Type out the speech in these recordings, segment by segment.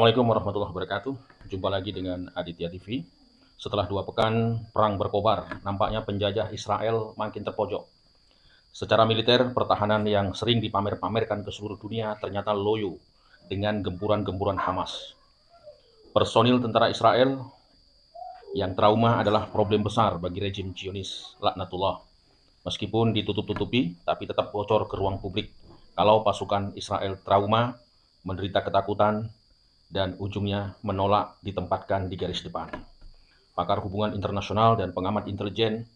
Assalamualaikum warahmatullahi wabarakatuh. Jumpa lagi dengan Aditya TV. Setelah 2 pekan perang berkobar, nampaknya penjajah Israel makin terpojok. Secara militer, pertahanan yang sering dipamer-pamerkan ke seluruh dunia ternyata loyo dengan gempuran-gempuran Hamas. Personil tentara Israel yang trauma adalah problem besar bagi rejim Zionis laknatullah. Meskipun ditutup-tutupi, tapi tetap bocor ke ruang publik kalau pasukan Israel trauma, menderita ketakutan, dan ujungnya menolak ditempatkan di garis depan. Pakar hubungan internasional dan pengamat intelijen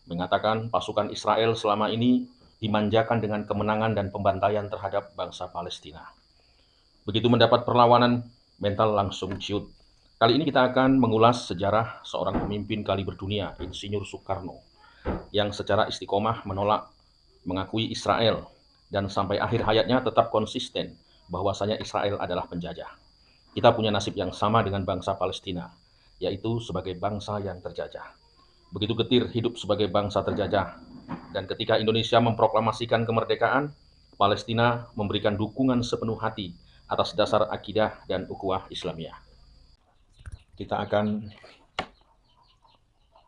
mengatakan pasukan Israel selama ini dimanjakan dengan kemenangan dan pembantaian terhadap bangsa Palestina. Begitu mendapat perlawanan, mental langsung ciut. Kali ini kita akan mengulas sejarah seorang pemimpin kaliber dunia, Insinyur Soekarno, yang secara istiqomah menolak mengakui Israel dan sampai akhir hayatnya tetap konsisten bahwasanya Israel adalah penjajah. Kita punya nasib yang sama dengan bangsa Palestina, yaitu sebagai bangsa yang terjajah. Begitu getir hidup sebagai bangsa terjajah, dan ketika Indonesia memproklamasikan kemerdekaan, Palestina memberikan dukungan sepenuh hati atas dasar akidah dan ukhuwah Islamiyah. Kita akan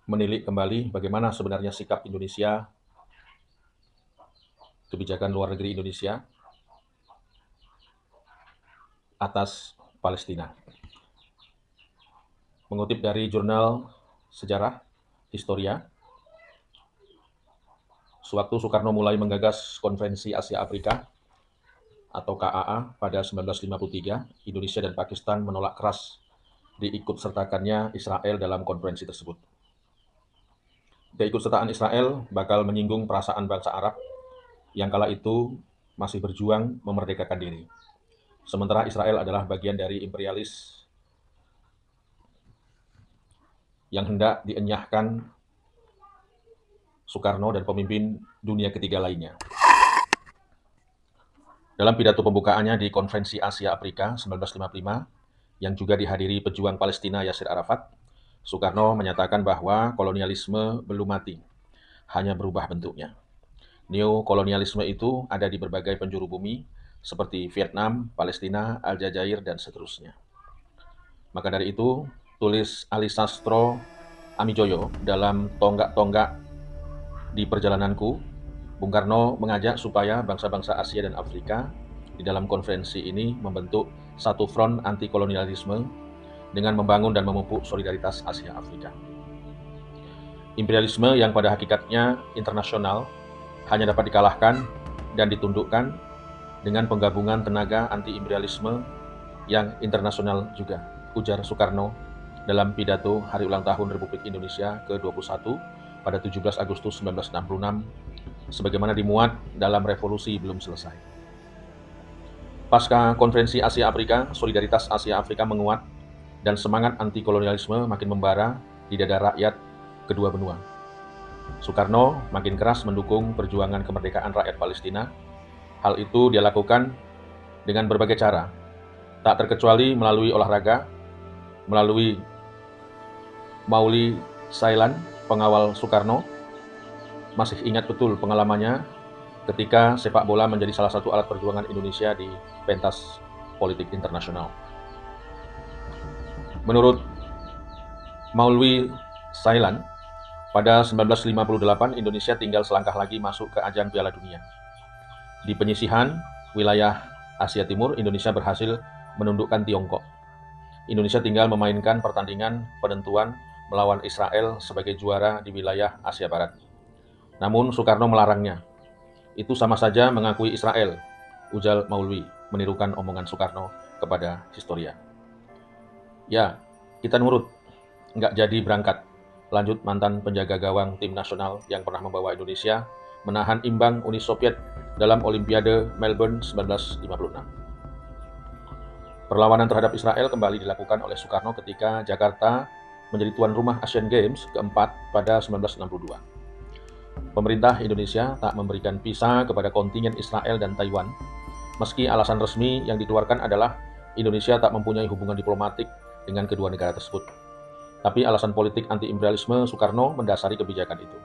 menilik kembali bagaimana sebenarnya sikap Indonesia, kebijakan luar negeri Indonesia atas Palestina. Mengutip dari jurnal sejarah Historia, sewaktu Soekarno mulai menggagas Konferensi Asia Afrika atau KAA pada 1953, Indonesia dan Pakistan menolak keras diikutsertakannya Israel dalam konferensi tersebut. Keikutsertaan Israel bakal menyinggung perasaan bangsa Arab yang kala itu masih berjuang memerdekakan diri. Sementara Israel adalah bagian dari imperialis yang hendak dienyahkan Soekarno dan pemimpin dunia ketiga lainnya. Dalam pidato pembukaannya di Konferensi Asia Afrika 1955, yang juga dihadiri pejuang Palestina Yasir Arafat, Soekarno menyatakan bahwa kolonialisme belum mati, hanya berubah bentuknya. Neokolonialisme itu ada di berbagai penjuru bumi, seperti Vietnam, Palestina, Aljazair, dan seterusnya. Maka dari itu, tulis Ali Sastro Amijoyo dalam Tonggak-Tonggak di Perjalananku, Bung Karno mengajak supaya bangsa-bangsa Asia dan Afrika di dalam konferensi ini membentuk satu front anti-kolonialisme dengan membangun dan memupuk solidaritas Asia Afrika. Imperialisme yang pada hakikatnya internasional hanya dapat dikalahkan dan ditundukkan dengan penggabungan tenaga anti-imperialisme yang internasional juga, ujar Soekarno dalam pidato Hari Ulang Tahun Republik Indonesia ke-21 pada 17 Agustus 1966, sebagaimana dimuat dalam Revolusi Belum Selesai. Pasca Konferensi Asia Afrika, solidaritas Asia Afrika menguat dan semangat anti-kolonialisme makin membara di dada rakyat kedua benua. Soekarno makin keras mendukung perjuangan kemerdekaan rakyat Palestina. Hal itu dia lakukan dengan berbagai cara, tak terkecuali melalui olahraga, melalui Mauli Sailan, pengawal Soekarno. Masih ingat betul pengalamannya ketika sepak bola menjadi salah satu alat perjuangan Indonesia di pentas politik internasional. Menurut Maulwi Sailan, pada 1958 Indonesia tinggal selangkah lagi masuk ke ajang Piala Dunia. Di penyisihan wilayah Asia Timur, Indonesia berhasil menundukkan Tiongkok. Indonesia tinggal memainkan pertandingan penentuan melawan Israel sebagai juara di wilayah Asia Barat. Namun Soekarno melarangnya. Itu sama saja mengakui Israel, ujar Maulwi, menirukan omongan Soekarno kepada Historia. Ya, kita nurut, nggak jadi berangkat, lanjut mantan penjaga gawang tim nasional yang pernah membawa Indonesia menahan imbang Uni Soviet dalam Olimpiade Melbourne 1956. Perlawanan terhadap Israel kembali dilakukan oleh Soekarno ketika Jakarta menjadi tuan rumah Asian Games keempat pada 1962. Pemerintah Indonesia tak memberikan visa kepada kontingen Israel dan Taiwan, meski alasan resmi yang dikeluarkan adalah Indonesia tak mempunyai hubungan diplomatik dengan kedua negara tersebut. Tapi alasan politik anti-imperialisme Soekarno mendasari kebijakan itu.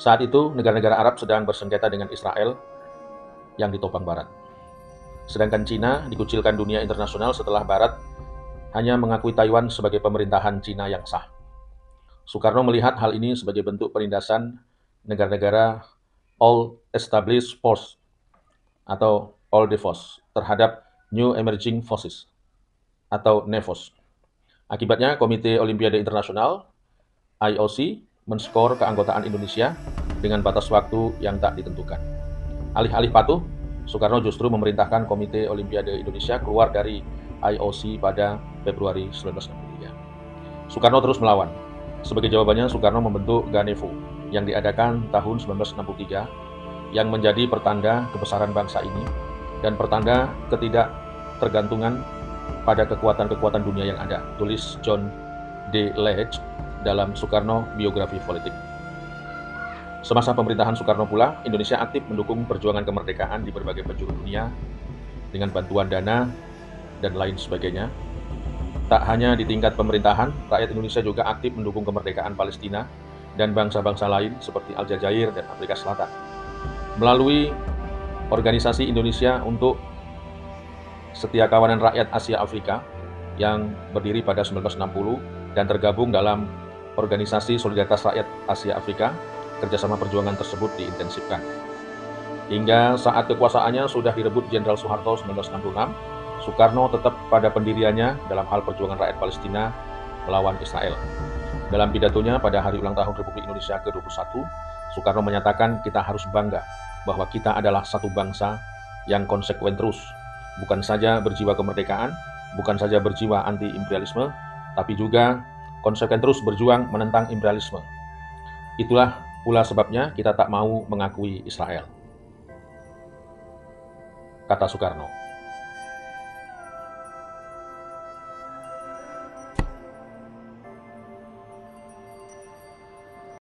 Saat itu, negara-negara Arab sedang bersengketa dengan Israel yang ditopang Barat. Sedangkan Cina dikucilkan dunia internasional setelah Barat hanya mengakui Taiwan sebagai pemerintahan Cina yang sah. Soekarno melihat hal ini sebagai bentuk penindasan negara-negara Old Established Force atau Old Force terhadap New Emerging Forces atau NEFOS. Akibatnya, Komite Olimpiade Internasional (IOC) menskor keanggotaan Indonesia dengan batas waktu yang tak ditentukan. Alih-alih patuh, Soekarno justru memerintahkan Komite Olimpiade Indonesia keluar dari IOC pada Februari 1963. Soekarno terus melawan. Sebagai jawabannya, Soekarno membentuk Ganevo yang diadakan tahun 1963 yang menjadi pertanda kebesaran bangsa ini dan pertanda ketidaktergantungan pada kekuatan-kekuatan dunia yang ada, tulis John D. Leach dalam Soekarno Biografi Politik. Semasa pemerintahan Soekarno pula, Indonesia aktif mendukung perjuangan kemerdekaan di berbagai penjuru dunia dengan bantuan dana dan lain sebagainya. Tak hanya di tingkat pemerintahan, rakyat Indonesia juga aktif mendukung kemerdekaan Palestina dan bangsa-bangsa lain seperti Aljazair dan Afrika Selatan. Melalui Organisasi Indonesia untuk Setiakawanan Rakyat Asia Afrika yang berdiri pada 1960 dan tergabung dalam Organisasi Solidaritas Rakyat Asia Afrika, kerjasama perjuangan tersebut diintensifkan. Hingga saat kekuasaannya sudah direbut Jenderal Soeharto 1966, Soekarno tetap pada pendiriannya dalam hal perjuangan rakyat Palestina melawan Israel. Dalam pidatonya pada Hari Ulang Tahun Republik Indonesia ke-21, Soekarno menyatakan kita harus bangga bahwa kita adalah satu bangsa yang konsekuen terus, bukan saja berjiwa kemerdekaan, bukan saja berjiwa anti-imperialisme, tapi juga konsekuen terus berjuang menentang imperialisme. Itulah pula sebabnya kita tak mau mengakui Israel, kata Soekarno.